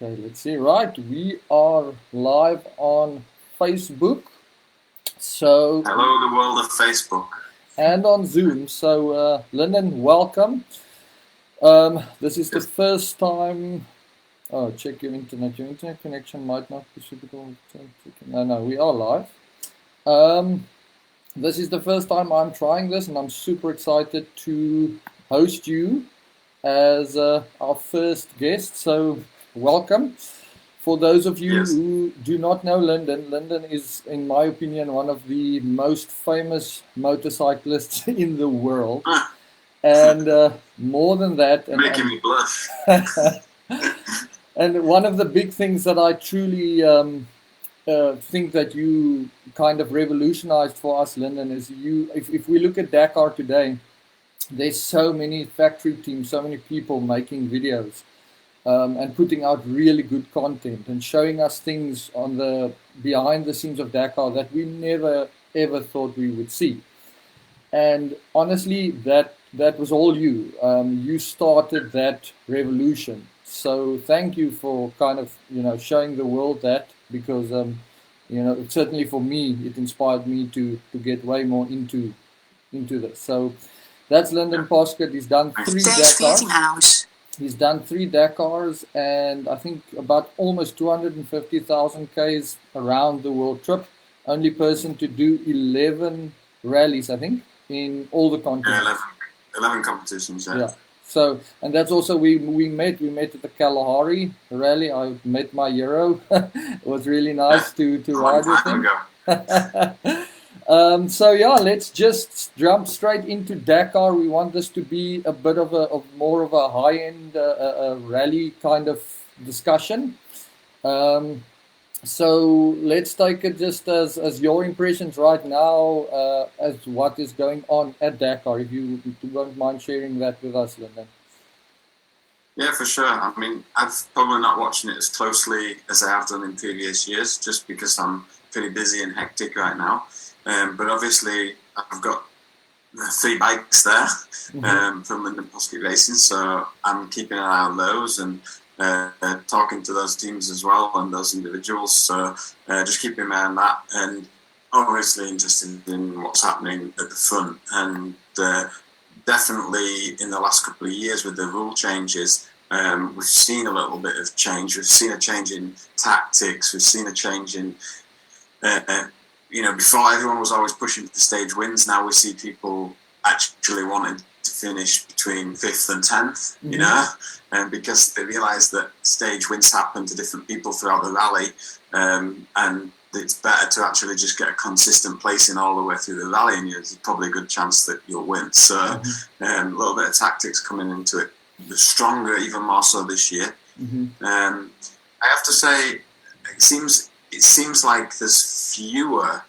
Okay, let's see. Right, we are live on Facebook, so Hello, the world of Facebook. and on Zoom. So, Lyndon, welcome. This is the Yes. first time. Oh, check your internet. Your internet connection might not be suitable. No, we are live. Um, this is the first time I'm trying this, and I'm super excited to host you as our first guest. So, welcome. For those of you Yes. who do not know Lyndon, Lyndon is, in my opinion, one of the most famous motorcyclists in the world. Ah, And more than that, making me blush. and one of the big things that I truly think that you kind of revolutionized for us, Lyndon, is you. If we look at Dakar today, there's so many factory teams, so many people making videos and putting out really good content and showing us things on the behind the scenes of Dakar that we never ever thought we would see. And honestly, that was all you. You started that revolution. So thank you for kind of showing the world that because certainly for me it inspired me to get way more into this. So that's Yeah. Lyndon Poskitt. He's done Nice. three Dakars. He's done three Dakars and I think about almost 250,000 Ks around the world trip. Only person to do 11 rallies, I think, in all the Yeah, continents. 11 competitions, yeah. Yeah. So, and that's also we met at the Kalahari rally. I met my hero. It was really Yeah, nice to a long ride with time him. ago. So yeah, let's just jump straight into Dakar. We want this to be a bit of more of a high-end rally kind of discussion. Um, so let's take it just as your impressions right now as what is going on at Dakar. If you don't mind sharing that with us, Lyndon. Yeah, for sure. I mean, I've probably not watching it as closely as I have done in previous years, just because I'm pretty busy and hectic right now. But obviously, I've got three bikes there Hmm. from Lyndon Poskitt Racing, so I'm keeping an eye on those and talking to those teams as well and those individuals. So just keeping my eye on that, and obviously interested in what's happening at the front. And definitely in the last couple of years with the rule changes, we've seen a little bit of change. We've seen a change in tactics. We've seen a change in uh, before everyone was always pushing for stage wins. Now we see people actually wanting to finish between fifth and 10th, Hmm. and because they realise that stage wins happen to different people throughout the rally, and it's better to actually just get a consistent placing all the way through the rally, and there's probably a good chance that you'll win. So Hmm. a little bit of tactics coming into it, the stronger, even more so this year. Hmm. I have to say, it seems like there's fewer.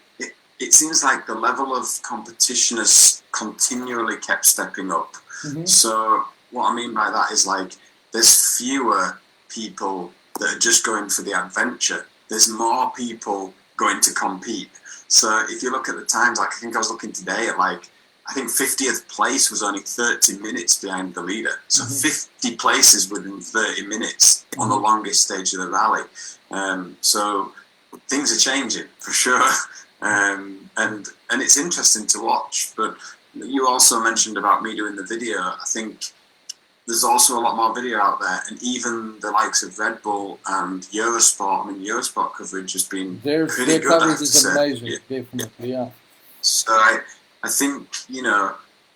It seems like the level of competition has continually kept stepping up. Hmm. So what I mean by that is like there's fewer people that are just going for the adventure. There's more people going to compete. So if you look at the times, like I think I was looking today at like I think 50th place was only 30 minutes behind the leader. So Hmm. 50 places within 30 minutes on the Hmm. longest stage of the rally. So things are changing for sure, and it's interesting to watch. But you also mentioned about me doing the video. I think there's also a lot more video out there, and even the likes of Red Bull and Eurosport. I mean, Eurosport coverage has been pretty Their good, I coverage have to is say. amazing, Yeah. definitely. Yeah. So I think,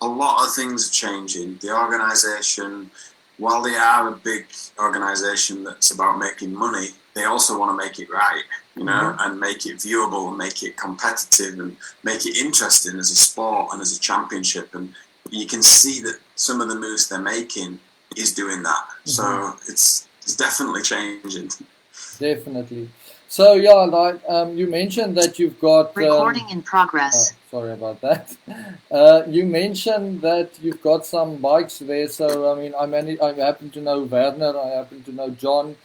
a lot of things are changing. The organisation, while they are a big organisation that's about making money, they also want to make it right, Hmm. and make it viewable and make it competitive and make it interesting as a sport and as a championship. And you can see that some of the moves they're making is doing that. Hmm. So it's definitely changing. Definitely. So yeah, like you mentioned that you've got Recording in oh, progress. sorry about that. You mentioned that you've got some bikes there. So I mean, I happen to know Werner. I happen to know John,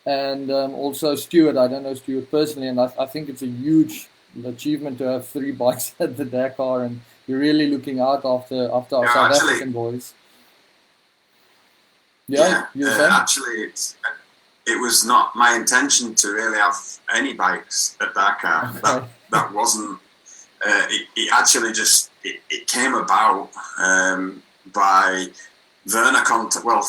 and also Stuart. I don't know Stuart personally, and I think it's a huge achievement to have three bikes at the Dakar, and you're really looking out after our Yeah, South actually, African boys. Yeah, yeah, you were saying? actually, it's. it was not my intention to really have any bikes at Dakar. Okay. That wasn't. It actually just it came about by Werner contact. Well,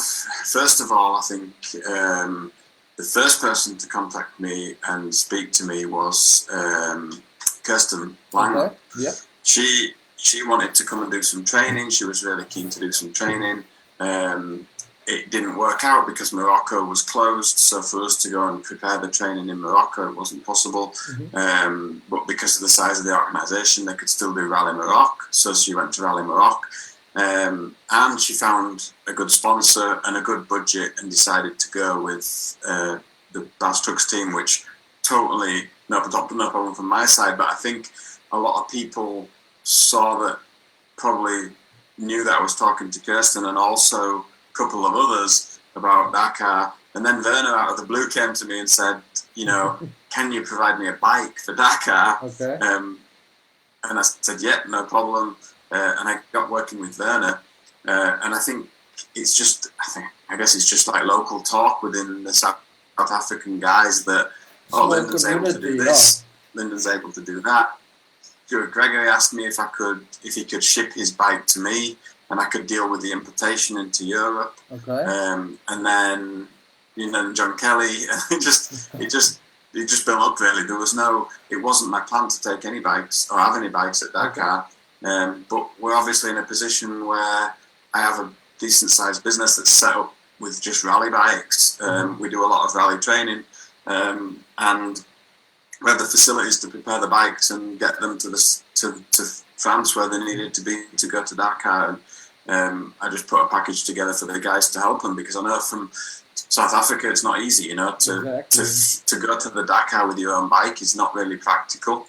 first of all, I think the first person to contact me and speak to me was Kirsten Lang. Okay. Yeah. She wanted to come and do some training. She was really keen to do some training. It didn't work out because Morocco was closed, so for us to go and prepare the training in Morocco, it wasn't possible. Mm-hmm. But because of the size of the organisation, they could still do Rally Morocco, so she went to Rally Morocco. And she found a good sponsor and a good budget and decided to go with the Bass Trucks team, which totally no problem from my side, but I think a lot of people saw that, probably knew that I was talking to Kirsten and also a couple of others about Dakar. And then Werner out of the blue came to me and said, you know, can you provide me a bike for Dakar? Okay. And I said, yeah, no problem. And I got working with Werner. And I think it's just, I guess it's just like local talk within the South African guys that, oh, Lyndon's able to do this, Lyndon's able to do that. Gregory asked me if he could ship his bike to me, and I could deal with the importation into Europe. Okay. And then, you know, John Kelly, it just built up really. It wasn't my plan to take any bikes or have any bikes at Dakar. Okay. But we're obviously in a position where I have a decent sized business that's set up with just rally bikes. We do a lot of rally training, and we have the facilities to prepare the bikes and get them to France where they needed to be to go to Dakar. And I just put a package together for the guys to help them, because I know from South Africa it's not easy, you know, to go to the Dakar with your own bike is not really practical.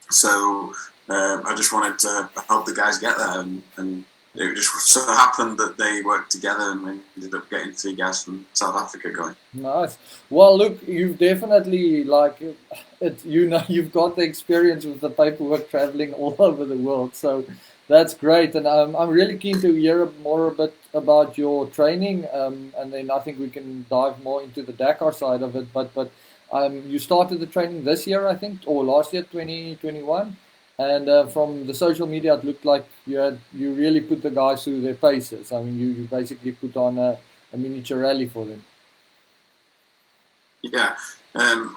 So I just wanted to help the guys get there, and it just so happened that they worked together and we ended up getting 3 guys from South Africa going. Nice. Well, look, you've definitely you've got the experience with the paperwork traveling all over the world. So that's great. And I'm really keen to hear more a bit about your training. And then I think we can dive more into the Dakar side of it. But you started the training this year, I think, or last year, 2021. And from the social media, it looked like you really put the guys through their paces. I mean, you basically put on a miniature rally for them. Yeah.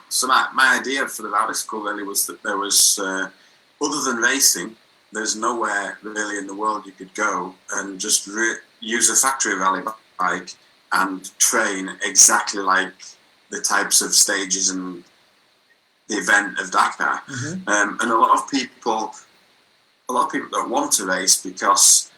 So my idea for the rally school really was that there was, other than racing, there's nowhere really in the world you could go and just use a factory rally bike and train exactly like the types of stages and the event of Dakar. Mm-hmm. And a lot of people don't want to race because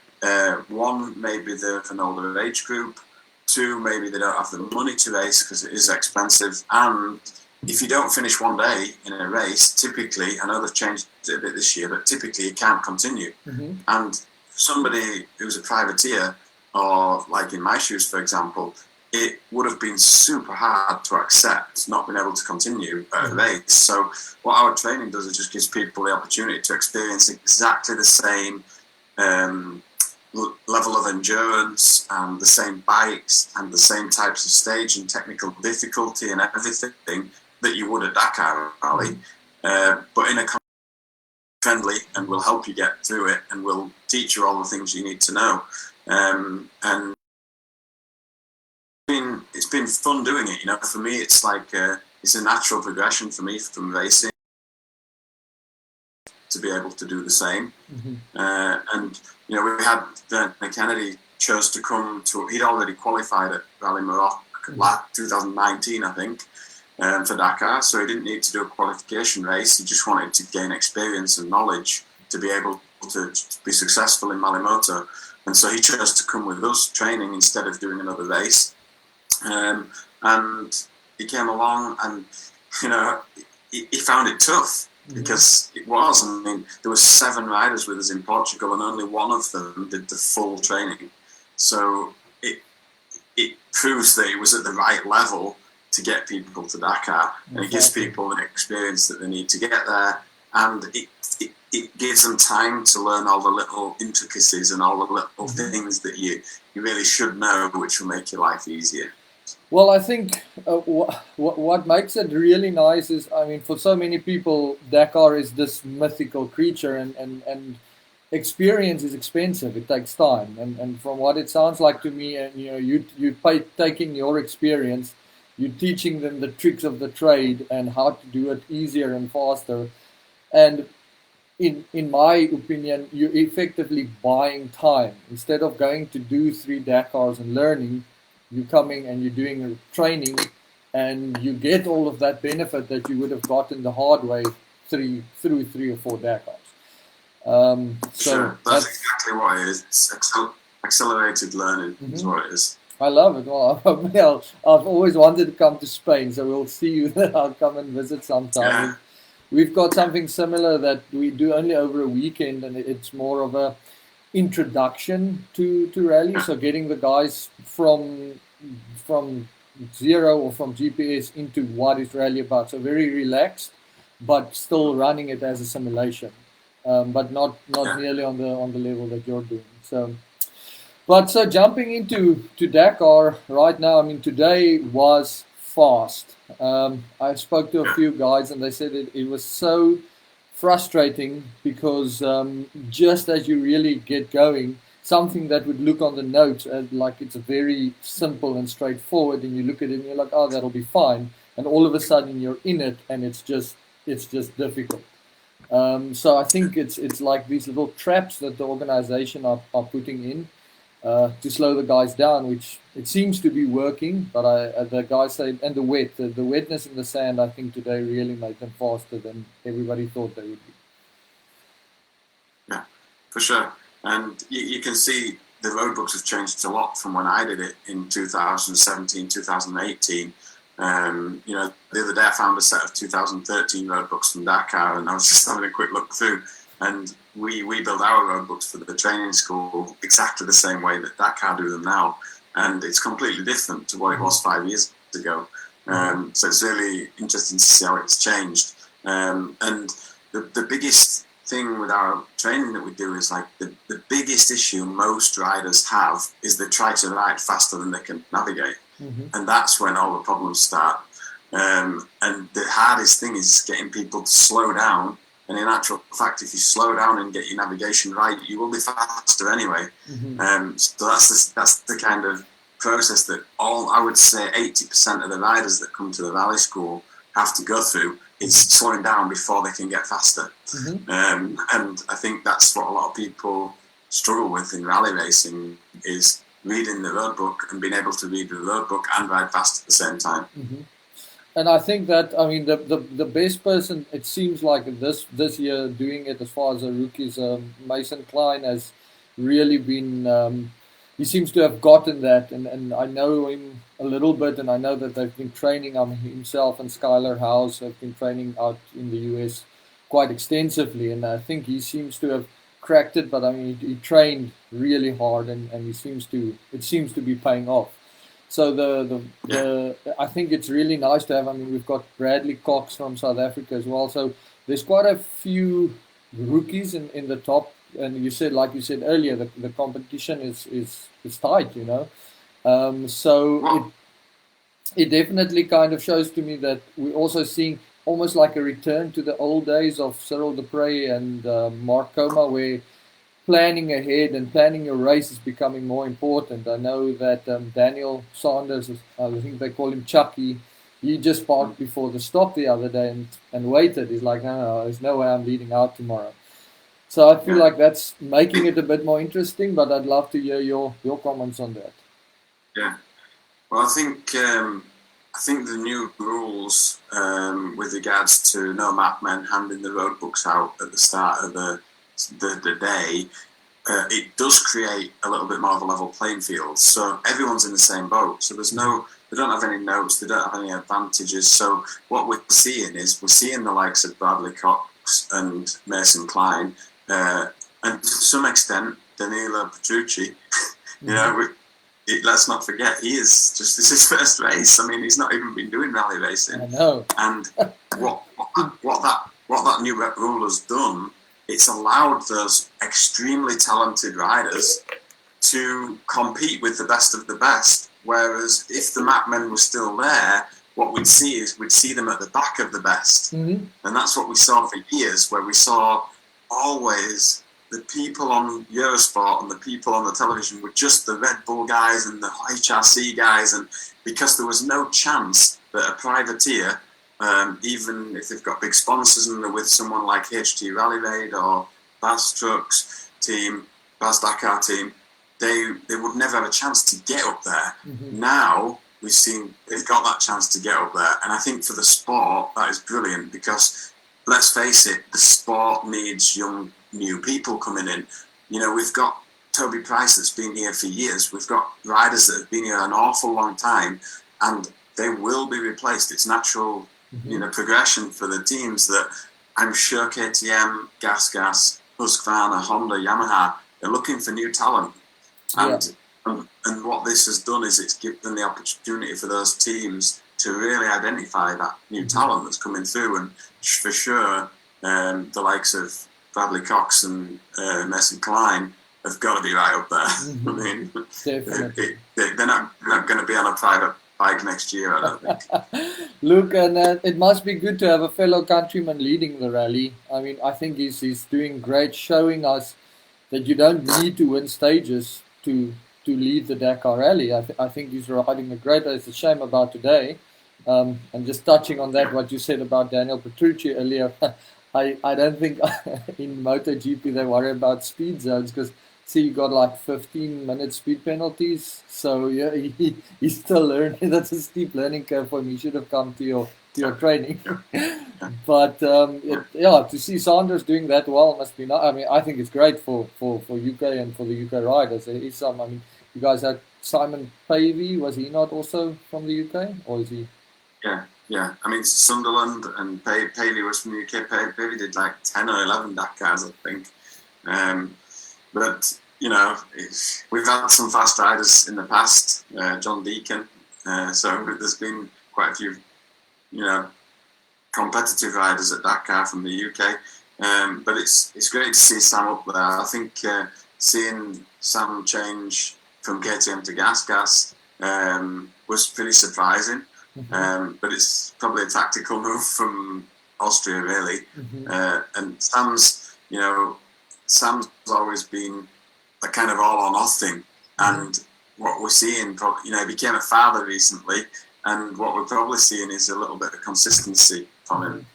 one, maybe they're of an older age group, 2, maybe they don't have the money to race because it is expensive, and if you don't finish one day in a race, typically, I know they've changed it a bit this year, but typically you can't continue. Mm-hmm. And somebody who's a privateer, or like in my shoes, for example, it would have been super hard to accept not being able to continue at a race. So what our training does is just gives people the opportunity to experience exactly the same level of endurance and the same bikes and the same types of stage and technical difficulty and everything that you would at Dakar Rally, but in a friendly, and will help you get through it and will teach you all the things you need to know. And it's been fun doing it, you know. For me, it's like it's a natural progression for me from racing to be able to do the same. Mm-hmm. And you know, we had Kennedy chose to come to. He'd already qualified at Rally Morocco 2019, I think, for Dakar. So he didn't need to do a qualification race. He just wanted to gain experience and knowledge to be able to be successful in Malimoto. And so he chose to come with us training instead of doing another race. And he came along, and you know, he found it tough because it was. I mean, there were 7 riders with us in Portugal, and only one of them did the full training. So it proves that it was at the right level to get people to Dakar, and it gives people an experience that they need to get there, and it gives them time to learn all the little intricacies and all the little things that you really should know, which will make your life easier. Well, I think what makes it really nice is, I mean, for so many people, Dakar is this mythical creature, and experience is expensive. It takes time, and from what it sounds like to me, and you pay taking your experience, you're teaching them the tricks of the trade and how to do it easier and faster. And in my opinion, you're effectively buying time. Instead of going to do 3 Dakars and learning, you're coming and you're doing a training, and you get all of that benefit that you would have gotten the hard way through 3 or 4 Dakars. So Sure, that's exactly what it is. It's accelerated learning is mhm. what it is. I love it. Well, well, I've always wanted to come to Spain, so we'll see you. I'll come and visit sometime. Yeah, We've got something similar that we do only over a weekend, and it's more of a introduction to rally. yeah, So getting the guys from zero or from GPS into what is rally about. So very relaxed, but still running it as a simulation, but not yeah. nearly on the level that you're doing. So. But so jumping into to Dakar right now, I mean, today was fast. I spoke to a Yeah. few guys and they said it was so frustrating because just as you really get going, something that would look on the notes as like it's very simple and straightforward, and you look at it and you're like, oh, that'll be fine, and all of a sudden you're in it and it's just difficult. So I think it's like these little traps that the organization are putting in to slow the guys down, which it seems to be working. But the guys say, and the wetness in the sand, I think today really made them faster than everybody thought they would be. Yeah, for sure. And you can see the road books have changed a lot from when I did it in 2017, 2018. The other day I found a set of 2013 road books from Dakar, and I was just having a quick look through. And we build our road books for the training school exactly the same way that Dakar do them now. And it's completely different to what it was 5 years ago. So it's really interesting to see how it's changed. And the biggest thing with our training that we do is like the biggest issue most riders have is they try to ride faster than they can navigate. Mm-hmm. And that's when all the problems start. And the hardest thing is getting people to slow down. And in actual fact, if you slow down and get your navigation right, you will be faster anyway. Mm-hmm. So that's the kind of process that I would say 80% of the riders that come to the rally school have to go through is slowing down before they can get faster. Mm-hmm. And I think that's what a lot of people struggle with in rally racing is reading the road book and being able to read the road book and ride fast at the same time. Mm-hmm. And I think that, I mean, the best person, it seems like this year doing it as far as a rookie is Mason Klein has really been. He seems to have gotten that, and I know him a little bit, and I know that they've been training. Himself and Skylar House have been training out in the US quite extensively, and I think he seems to have cracked it. But I mean, he trained really hard, and it seems to be paying off. So Yeah, I think it's really nice to have. I mean, we've got Bradley Cox from South Africa as well. So there's quite a few rookies in the top. And like you said earlier, the competition is tight. So well, it definitely kind of shows to me that we're also seeing almost like a return to the old days of Cyril Dupre and Mark Coma, where planning ahead and planning your race is becoming more important. I know that Daniel Sanders, I think they call him Chucky, he just parked before the stop the other day and waited. He's like, no, there's no way I'm leading out tomorrow. So I feel yeah, like that's making it a bit more interesting, but I'd love to hear your comments on that. yeah. Well, I think the new rules with regards to no map men handing the road books out at the start of the day, it does create a little bit more of a level playing field. So everyone's in the same boat. So they don't have any notes, they don't have any advantages. So what we're seeing the likes of Bradley Cox and Mason Klein, and to some extent Danilo Petrucci. you know, Mm-hmm. let's not forget this is his first race. I mean, he's not even been doing rally racing, I know. and what that new rule has done, it's allowed those extremely talented riders to compete with the best of the best Whereas if the map men were still there, what we'd see is we'd see them at the back of the best. Mm-hmm. And that's what we saw for years, where we saw always the people on Eurosport and the people on the television were just the Red Bull guys and the HRC guys. And because there was no chance that a privateer, even if they've got big sponsors and they're with someone like HT Rally Raid or Baz Trucks team, Baz Dakar team, they would never have a chance to get up there. Mm-hmm. Now we've seen they've got that chance to get up there, and I think for the sport that is brilliant, because let's face it, the sport needs young new people coming in. You know, we've got Toby Price that's been here for years. We've got riders that have been here an awful long time, and they will be replaced. It's natural, you know, progression for the teams that I'm sure KTM, Gas, Husqvarna, Honda, Yamaha, they're looking for new talent. And what this has done is it's given the opportunity for those teams to really identify that new talent that's coming through. And for sure, the likes of Bradley Cox and Mason Klein have got to be right up there. I mean, they're not going to be on a private bike next year, I don't think. Look, and it must be good to have a fellow countryman leading the rally. I mean, I think he's doing great, showing us that you don't need to win stages to lead the Dakar Rally. I think he's riding a great race. It's a shame about today. And just touching on that, what you said about Daniel Petrucci earlier, I don't think in MotoGP they worry about speed zones, because see, you got like 15-minute speed penalties. So yeah, he's still learning. That's a steep learning curve for him. He should have come to your training. But to see Sanders doing that well must be not. I mean, I think it's great for UK and for the UK riders. There is some. I mean, you guys had Simon Pavey. Was he not also from the UK, or is he? Yeah. I mean, Sunderland and Pavey was from the UK. Pavey did like 10 or 11 Dakars, I think. But you know, we've had some fast riders in the past. John Deacon. So there's been quite a few, you know, competitive riders at Dakar from the UK. But it's great to see Sam up there. I think seeing Sam change from KTM to Gas was pretty surprising. But it's probably a tactical move from Austria, really. And Sam's always been a kind of all or nothing. And what we're seeing, you know, he became a father recently, and what we're probably seeing is a little bit of consistency from him.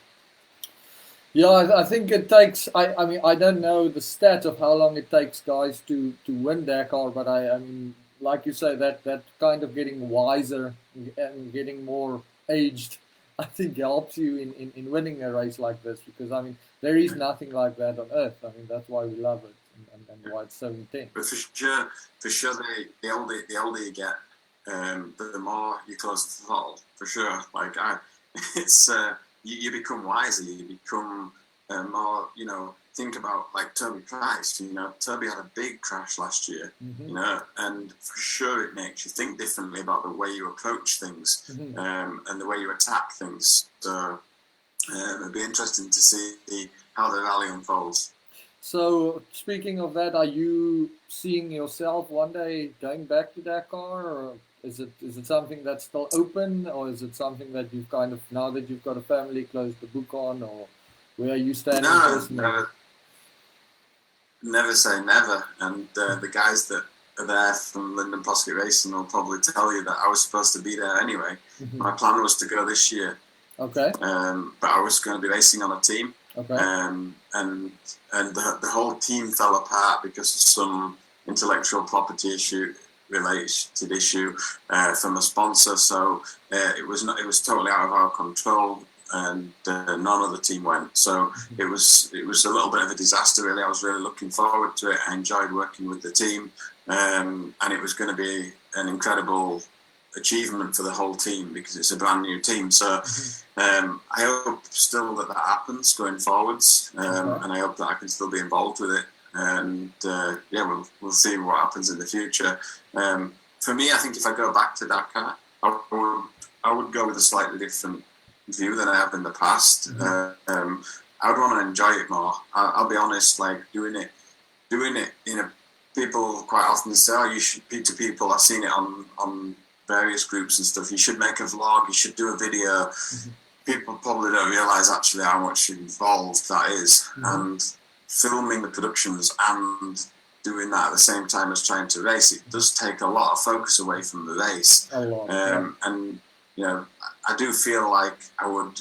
Yeah, I think it takes. I mean, I don't know the stat of how long it takes guys to win Dakar, but I mean, like you say, that kind of getting wiser and getting more aged, I think helps you in winning a race like this, because I mean, there is nothing like that on earth. I mean, that's why we love it and why it's so intense. But for sure, the older you get, the more you close to the throttle. For sure, like it's you become wiser. You become more, you know. Think about like Toby Price. You know, Toby had a big crash last year. You know, and for sure it makes you think differently about the way you approach things and the way you attack things. So it'd be interesting to see how the rally unfolds. So speaking of that, are you seeing yourself one day going back to Dakar, or is it something that's still open, or is it something that you've kind of, now that you've got a family, closed the book on, or where are you standing personally? Never say never. And the guys that are there from Lyndon Poskitt Racing will probably tell you that I was supposed to be there anyway. My plan was to go this year. Okay. But I was going to be racing on a team. Okay. And the whole team fell apart because of some intellectual property related issue from a sponsor. So it was totally out of our control, and none of the team went. So it was a little bit of a disaster, really. I was really looking forward to it. I enjoyed working with the team, and it was going to be an incredible achievement for the whole team because it's a brand new team. So I hope still that happens going forwards, and I hope that I can still be involved with it. And we'll see what happens in the future. For me, I think if I go back to Dakar, I would go with a slightly different view than I have in the past. I would want to enjoy it more. I'll be honest, like doing it in a, people quite often say, oh, you should speak to people. I've seen it on various groups and stuff. You should make a vlog. You should do a video. People probably don't realise actually how much involved that is, and filming the productions and doing that at the same time as trying to race, it does take a lot of focus away from the race. And you know, I do feel like I would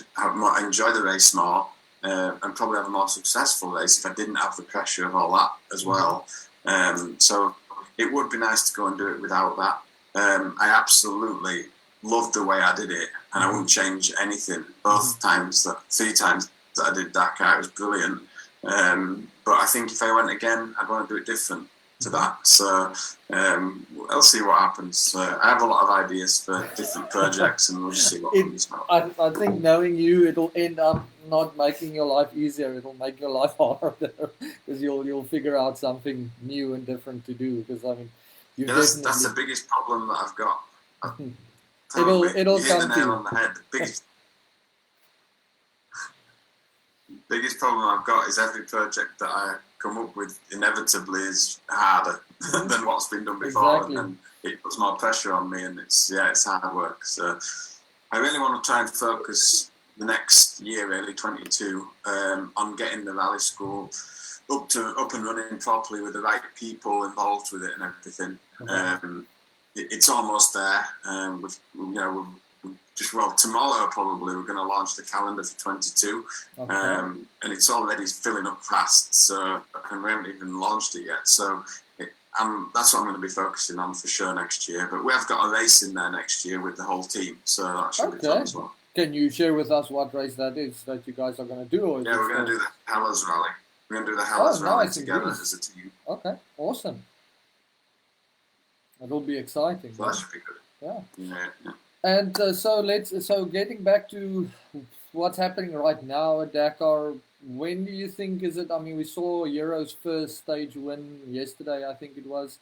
enjoy the race more and probably have a more successful race if I didn't have the pressure of all that as well. So it would be nice to go and do it without that. I absolutely loved the way I did it, and I wouldn't change anything. Both times, 3 times that I did Dakar, it was brilliant. But I think if I went again, I'd want to do it different to that. So we'll see what happens. I have a lot of ideas for different projects, and we'll just see what comes out. I think knowing you, it'll end up not making your life easier. It'll make your life harder because you'll figure out something new and different to do. Because I mean, that's the biggest problem that I've got. It'll you hit come the to nail you. on the head. The biggest problem I've got is every project that I come up with inevitably is harder than what's been done before, and it puts more pressure on me, and it's hard work. So I really want to try and focus the next year, really 22, on getting the rally school up and running properly with the right people involved with it and everything. It's almost there. Tomorrow probably we're going to launch the calendar for 22, and it's already filling up fast. So and we haven't even launched it yet. So that's what I'm going to be focusing on for sure next year. But we have got a race in there next year with the whole team, so that should be fun as well. Can you share with us what race that is that you guys are going to do? Or we're going to do the Hellas Rally. We're going to do the Hellas Rally together as a team. Okay, awesome. That'll be exciting. So that should be good. Yeah. And so getting back to what's happening right now at Dakar, when do you think is it? I mean, we saw Euro's first stage win yesterday, I think it was.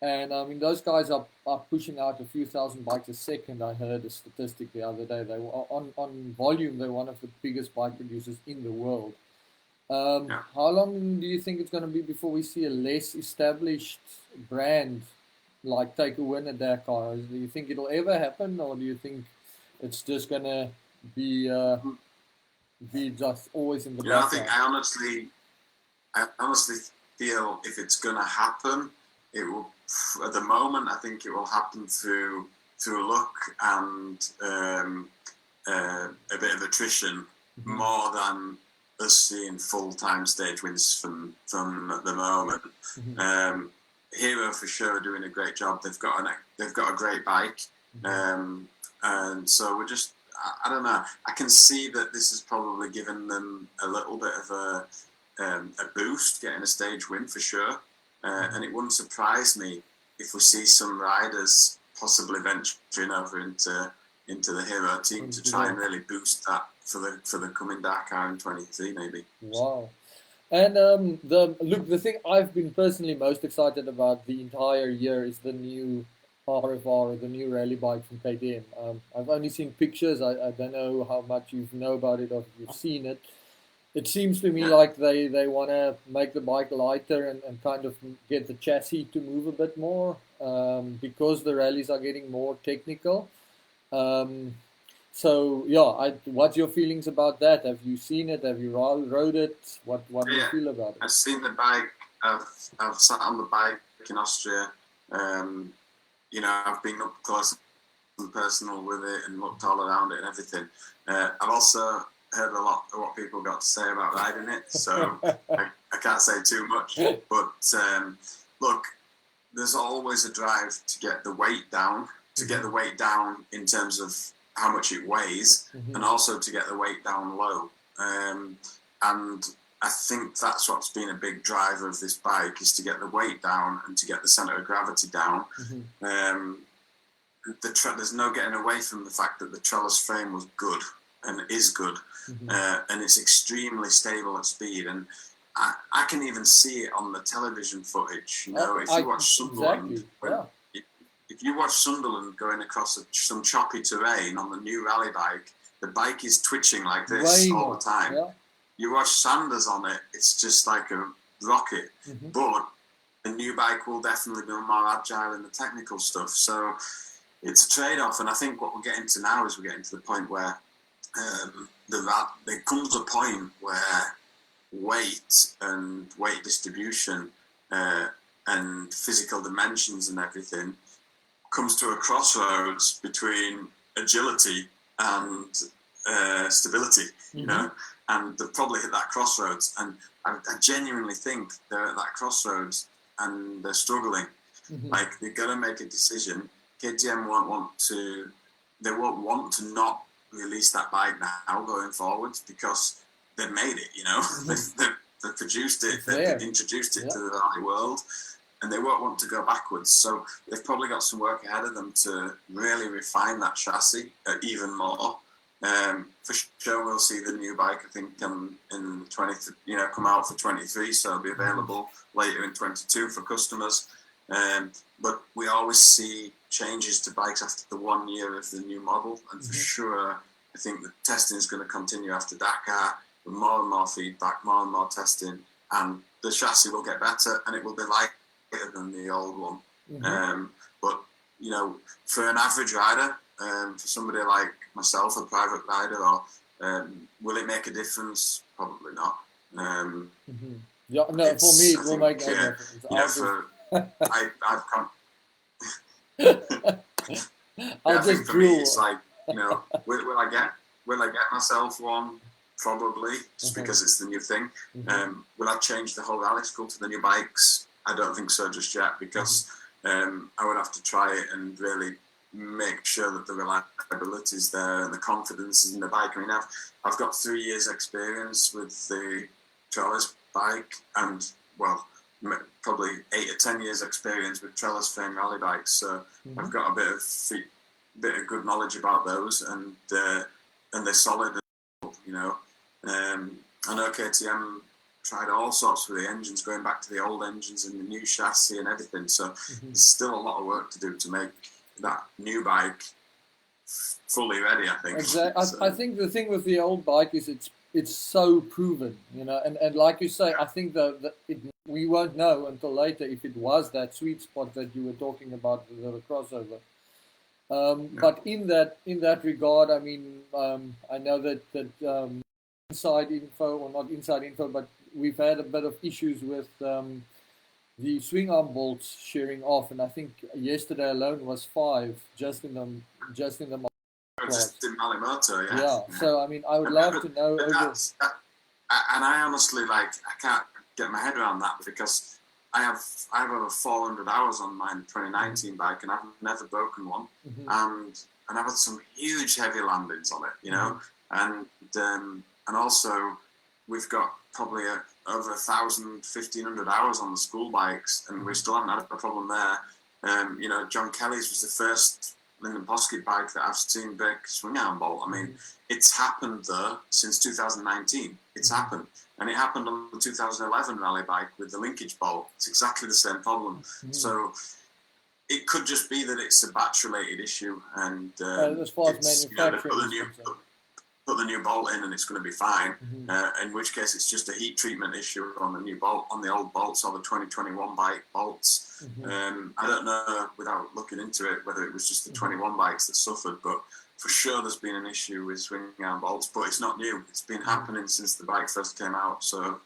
And I mean, those guys are pushing out a few thousand bikes a second. I heard a statistic the other day. They were on volume, they're one of the biggest bike producers in the world. How long do you think it's going to be before we see a less established brand like take a win at Dakar? Do you think it'll ever happen, or do you think it's just going to be just always in the background? I honestly feel if it's going to happen, it will. At the moment, I think it will happen through luck and a bit of attrition, more than us seeing full-time stage wins from the moment. Hero for sure are doing a great job. They've got a great bike, and so we're just. I don't know. I can see that this has probably given them a little bit of a boost, getting a stage win for sure. And it wouldn't surprise me if we see some riders possibly venturing over into the Hero team to try and really boost that for the coming Dakar in 23 maybe. Wow. And the thing I've been personally most excited about the entire year is the new RFR, the new rally bike from KTM. I've only seen pictures. I don't know how much you know about it or if you've seen it. It seems to me like they want to make the bike lighter and kind of get the chassis to move a bit more because the rallies are getting more technical. What's your feelings about that? Have you seen it? Have you rode it? What do you feel about it? I've seen the bike. I've sat on the bike in Austria. I've been up close and personal with it and looked all around it and everything. I've also heard a lot of what people got to say about riding it, so I can't say too much. But look, there's always a drive to get the weight down, in terms of how much it weighs, and also to get the weight down low. And I think that's what's been a big driver of this bike, is to get the weight down and to get the centre of gravity down. There's no getting away from the fact that the trellis frame was good and is good, and it's extremely stable at speed. And I can even see it on the television footage. If you watch Sunderland, if you watch Sunderland going across some choppy terrain on the new rally bike, the bike is twitching like this all the time. You watch Sanders on it, it's just like a rocket. But the new bike will definitely be more agile in the technical stuff. So it's a trade-off, and I think what we're getting to now is we're getting to the point where there comes a point where weight and weight distribution and physical dimensions and everything comes to a crossroads between agility and stability, you know, and they've probably hit that crossroads, and I genuinely think they're at that crossroads and they're struggling. Like, they've got to make a decision. KTM won't want to not release that bike now going forwards, because they've made it, you know. They've produced it, they've introduced it to the rally world, and they won't want to go backwards. So they've probably got some work ahead of them to really refine that chassis even more. For sure, we'll see the new bike, I think, in come out for 23, so it'll be available later in 22 for customers. But we always see changes to bikes after the 1 year of the new model, and for sure, I think the testing is going to continue after Dakar, with more and more feedback, more and more testing, and the chassis will get better, and it will be lighter than the old one. But, you know, for an average rider, for somebody like myself, a private rider, or will it make a difference? Probably not. Yeah, no, for me, it will make no difference. You know, I've come. I think for me, it's like, you know, will I get myself one? Probably, just because it's the new thing. Will I change the whole rally school to the new bikes? I don't think so just yet, because I would have to try it and really make sure that the reliability is there and the confidence is in the bike. I mean, I've got 3 years experience with the Trellis bike, and well, probably 8 or 10 years experience with Trellis frame rally bikes. So I've got a bit of good knowledge about those, and they're solid, you know. I know KTM tried all sorts with the engines, going back to the old engines and the new chassis and everything. So there's still a lot of work to do to make that new bike fully ready, I think. Exactly. I think the thing with the old bike is it's so proven, you know, and like you say, I think we won't know until later if it was that sweet spot that you were talking about, the crossover. But in that regard, I mean, I know that inside info, or not inside info, but we've had a bit of issues with the swing arm bolts shearing off, and I think yesterday alone was 5 just in the just in Malimoto, yeah. So I mean, I would love to know. And I honestly, like, I can't get my head around that, because I have over 400 hours on my 2019 bike, and I've never broken one, and I've had some huge heavy landings on it, you know, and also we've got probably over 1,000, 1,500 hours on the school bikes, and we still haven't had a problem there. You know, John Kelly's was the first Lyndon Poskitt bike that I've seen break swing arm bolt. I mean, it's happened though since 2019. It's happened, and it happened on the 2011 rally bike with the linkage bolt. It's exactly the same problem. So it could just be that it's a batch-related issue, and as far as manufacturing, put the new bolt in and it's going to be fine. In which case, it's just a heat treatment issue on the new bolt, on the old bolts, or the 2021 bike bolts. I don't know, without looking into it, whether it was just the 21 bikes that suffered, but for sure there's been an issue with swing arm bolts. But it's not new; it's been happening since the bike first came out. So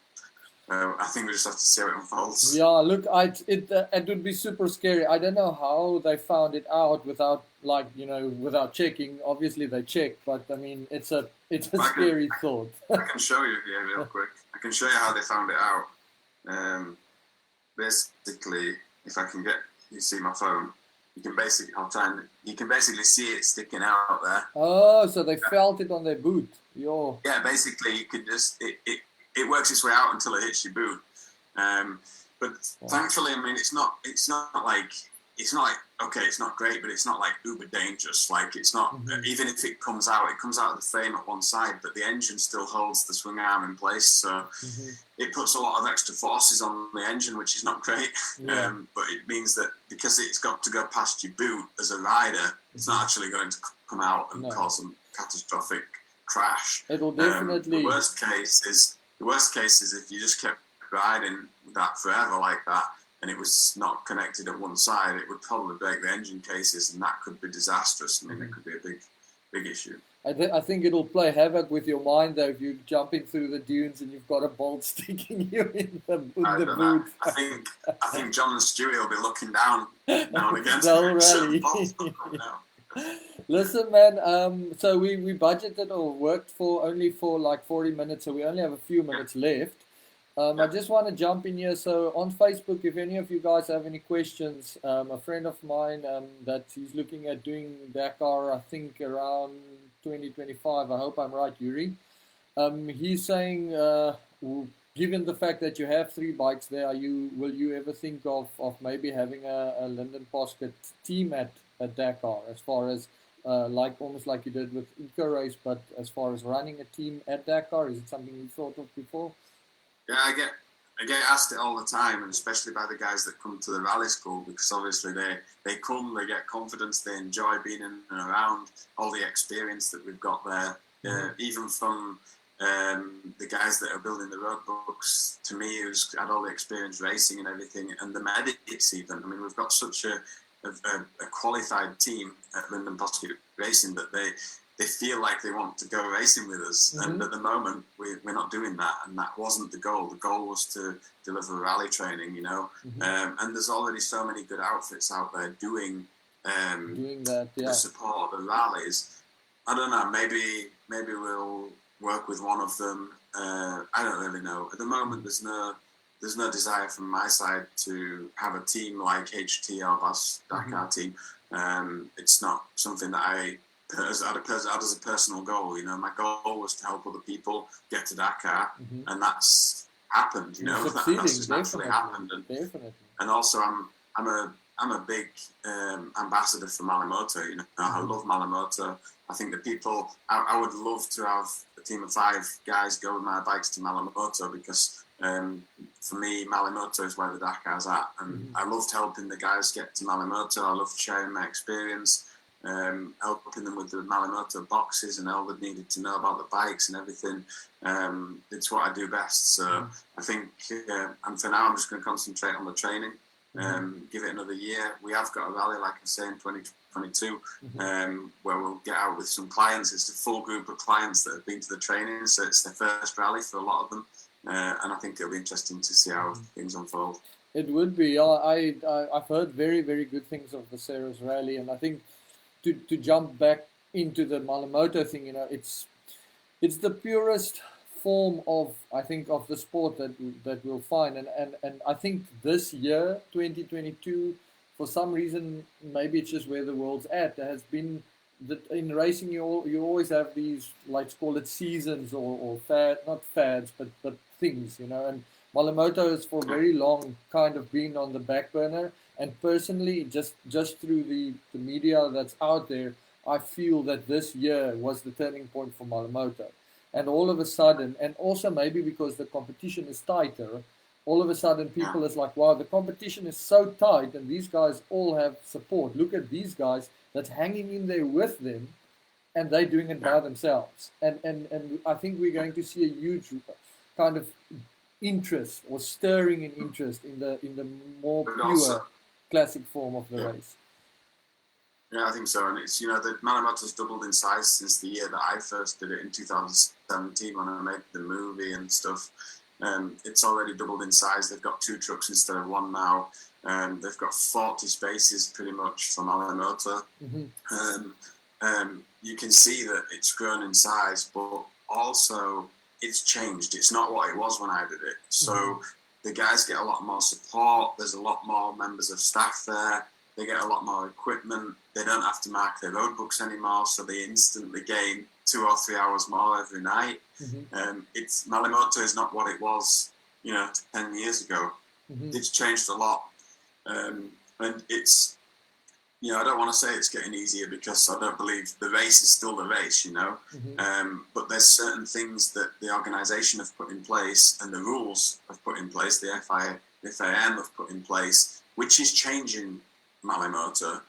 I think we just have to see how it unfolds. Yeah, look, it would be super scary. I don't know how they found it out without, like, you know, without checking. Obviously they checked, but I mean, it's a scary thought. I can show you here real quick. I can show you how they found it out. Basically, if I can get you see my phone, you can basically see it sticking out there. Oh, so they felt it on their boot. Yeah, basically you could just it works its way out until it hits your boot. But thankfully, I mean, it's not like okay, it's not great, but it's not like uber dangerous. Like, it's not even if it comes out of the frame at one side, but the engine still holds the swing arm in place. So it puts a lot of extra forces on the engine, which is not great. But it means that because it's got to go past your boot as a rider, it's not actually going to come out and cause some catastrophic crash. It'll definitely. The worst case is if you just kept riding that forever like that, and it was not connected at one side, it would probably break the engine cases, and that could be disastrous. I mean, it could be a big issue. I think it'll play havoc with your mind though if you're jumping through the dunes and you've got a bolt sticking you in the boot. I think John and Stewie will be looking down now and again. The whole rally. Listen, man. So we budgeted or worked for only for like 40 minutes, so we only have a few minutes left. I just want to jump in here. So on Facebook, if any of you guys have any questions, a friend of mine that he's looking at doing Dakar, I think around 2025. I hope I'm right, Yuri. He's saying, given the fact that you have 3 bikes there, will you ever think of maybe having a Lyndon Poskitt team at Dakar, as far as like almost like you did with Eco Race, but as far as running a team at Dakar, is it something you thought of before? Yeah, I get asked it all the time, and especially by the guys that come to the rally school, because obviously they come, they get confidence, they enjoy being in and around, all the experience that we've got there. Even from the guys that are building the road books, to me, who's had all the experience racing and everything, and the medics even. I mean, we've got such a qualified team at Lyndon Poskitt Racing that they feel like they want to go racing with us. And at the moment, we're not doing that. And that wasn't the goal. The goal was to deliver rally training, you know. And there's already so many good outfits out there doing that, the support of the rallies. I don't know, maybe we'll work with one of them. I don't really know. At the moment, there's no desire from my side to have a team like HT or Bas Dakar team. It's not something that I had as a personal goal. You know, my goal was to help other people get to Dakar, and that's happened. You know, that's just naturally happened. And also, I'm a big ambassador for Malamoto. You know, I love Malamoto. I think the people. I would love to have a team of 5 guys go with my bikes to Malamoto, because for me, Malamoto is where the Dakar's at, and I loved helping the guys get to Malamoto. I loved sharing my experience, helping them with the Malamoto boxes and all they needed to know about the bikes and everything. It's what I do best. So I think, and for now, I'm just going to concentrate on the training. Give it another year. We have got a rally, like I say, in 2022, where we'll get out with some clients. It's a full group of clients that have been to the training, so it's their first rally for a lot of them. And I think it'll be interesting to see how things unfold. It would be. I've heard very, very good things of the Ceres Rally, and I think to jump back into the Malamoto thing, you know, it's the purest form of, I think, of the sport that we'll find, and I think this year, 2022, for some reason, maybe it's just where the world's at. There has been that in racing, you always have these, let's call it seasons or not fads, but things, you know. And Malamoto has for very long kind of been on the back burner. And personally, just through the media that's out there, I feel that this year was the turning point for Malamoto. And all of a sudden, and also maybe because the competition is tighter, all of a sudden people is like, wow, the competition is so tight and these guys all have support. Look at these guys that's hanging in there with them, and they're doing it by themselves. And I think we're going to see a huge kind of interest or stirring in interest in the more pure classic form of the race. Yeah, I think so. And it's, you know, the Malamoto's doubled in size since the year that I first did it in 2017 when I made the movie and stuff. It's already doubled in size. They've got 2 trucks instead of 1 now. They've got 40 spaces pretty much for Malamoto. You can see that it's grown in size, but also it's changed. It's not what it was when I did it. So the guys get a lot more support. There's a lot more members of staff there. They get a lot more equipment. They don't have to mark their road books anymore, so they instantly gain 2 or 3 hours more every night. It's Malamoto is not what it was, you know, 10 years ago. It's changed a lot, and it's, you know, I don't want to say it's getting easier because I don't believe the race is still the race, you know. But there's certain things that the organisation have put in place and the rules have put in place, the FIM have put in place, which is changing Malamoto.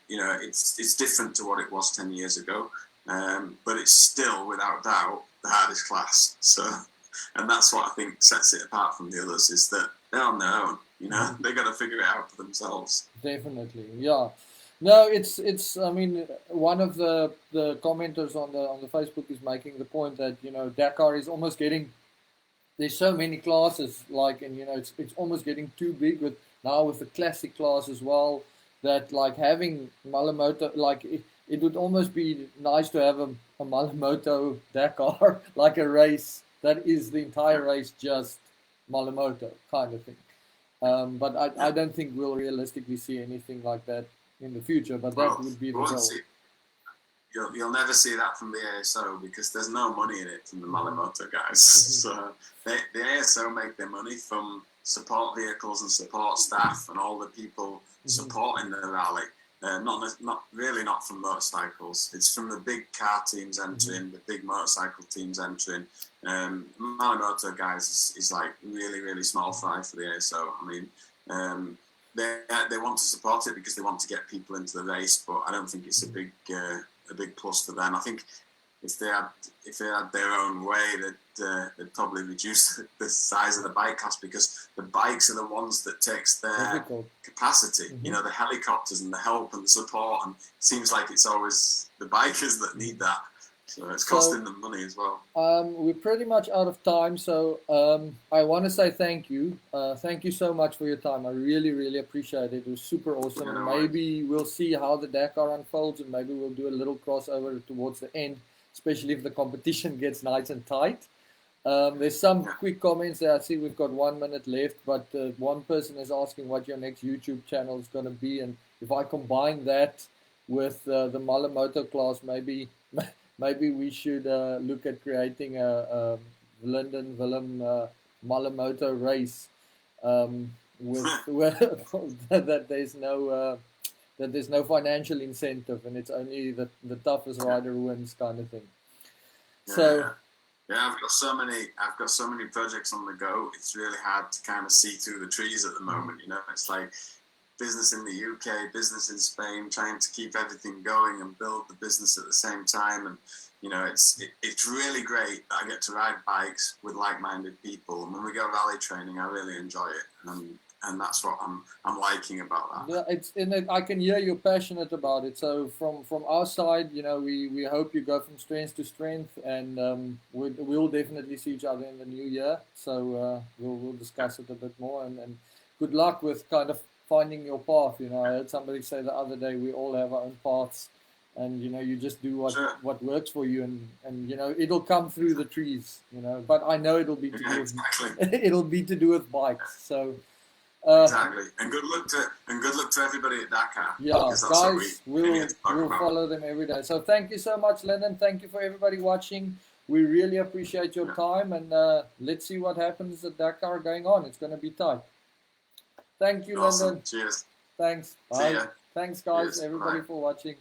You know, it's different to what it was 10 years ago, but it's still, without doubt, the hardest class. So, and that's what I think sets it apart from the others, is that they're on their own. You know, they got to figure it out for themselves. Definitely, yeah. No, it's. I mean, one of the commenters on the Facebook is making the point that Dakar is almost getting. There's so many classes, like, and it's almost getting too big with now with the classic class as well. That like having Malamoto, like it would almost be nice to have a Malamoto Dakar, like a race that is the entire race just Malamoto kind of thing. But I Yeah. don't think we'll realistically see anything like that in the future. But that Well, would be you the won't goal. see. You'll never see that from the ASO because there's no money in it from the Hmm. Malamoto guys. Hmm. So the ASO make their money from support vehicles and support staff and all the people Hmm. supporting the rally. Not really not from motorcycles. It's from the big car teams Hmm. entering, the big motorcycle teams entering. Malamoto guys is like really small fry for the ASO. I mean, um, they want to support it because they want to get people into the race, but I don't think it's a big plus for them. I think if they had their own way, they'd probably reduce the size of the bike class because the bikes are the ones that takes their Difficult. capacity. You Hmm. know, the helicopters and the help and the support, and it seems like it's always the bikers that need that. So it's So costing them money as well. we're pretty much out of time. So I want to say thank you. Thank you so much for your time. I really appreciate it. It was super awesome. You And know, maybe we'll see how the Dakar unfolds, and maybe we'll do a little crossover towards the end, especially if the competition gets nice and tight. There's some yeah, quick comments there. I see we've got 1 minute left, but one person is asking what your next YouTube channel is going to be, and if I combine that with the Malamoto class, maybe maybe we should look at creating a Lyndon Willem Malamoto race with that there's no financial incentive, and it's only the toughest yeah, rider wins kind of thing. So yeah. Yeah, I've got so many projects on the go. It's really hard to kind of see through the trees at the mhm, moment. You know, it's like business in the UK, business in Spain, trying to keep everything going and build the business at the same time. And you know, it's really great that I get to ride bikes with like-minded people. And when we go rally training, I really enjoy it, and that's what I'm liking about that. yeah, it's in it. I can hear you're passionate about it. So from our side, we hope you go from strength to strength, and we'll definitely see each other in the new year. So we'll Yeah, discuss it a bit more, and good luck with kind of finding your path. I heard somebody say the other day we all have our own paths, and you just do sure, what works for you, and it'll come through the trees. But I know it'll be to yeah, do with exactly. it'll be to do with bikes. So. Exactly, and good luck to everybody at Dakar Yeah, because that's what we guys, came here we'll to talk we'll about. follow them every day. So thank you so much, Lennon. Thank you for everybody watching. We really appreciate your Yeah, time, and let's see what happens at Dakar going on. It's going to be tight. Thank you, awesome. Lennon. Cheers. Thanks. See Bye. ya. Thanks, guys, Cheers. everybody, Bye. for watching.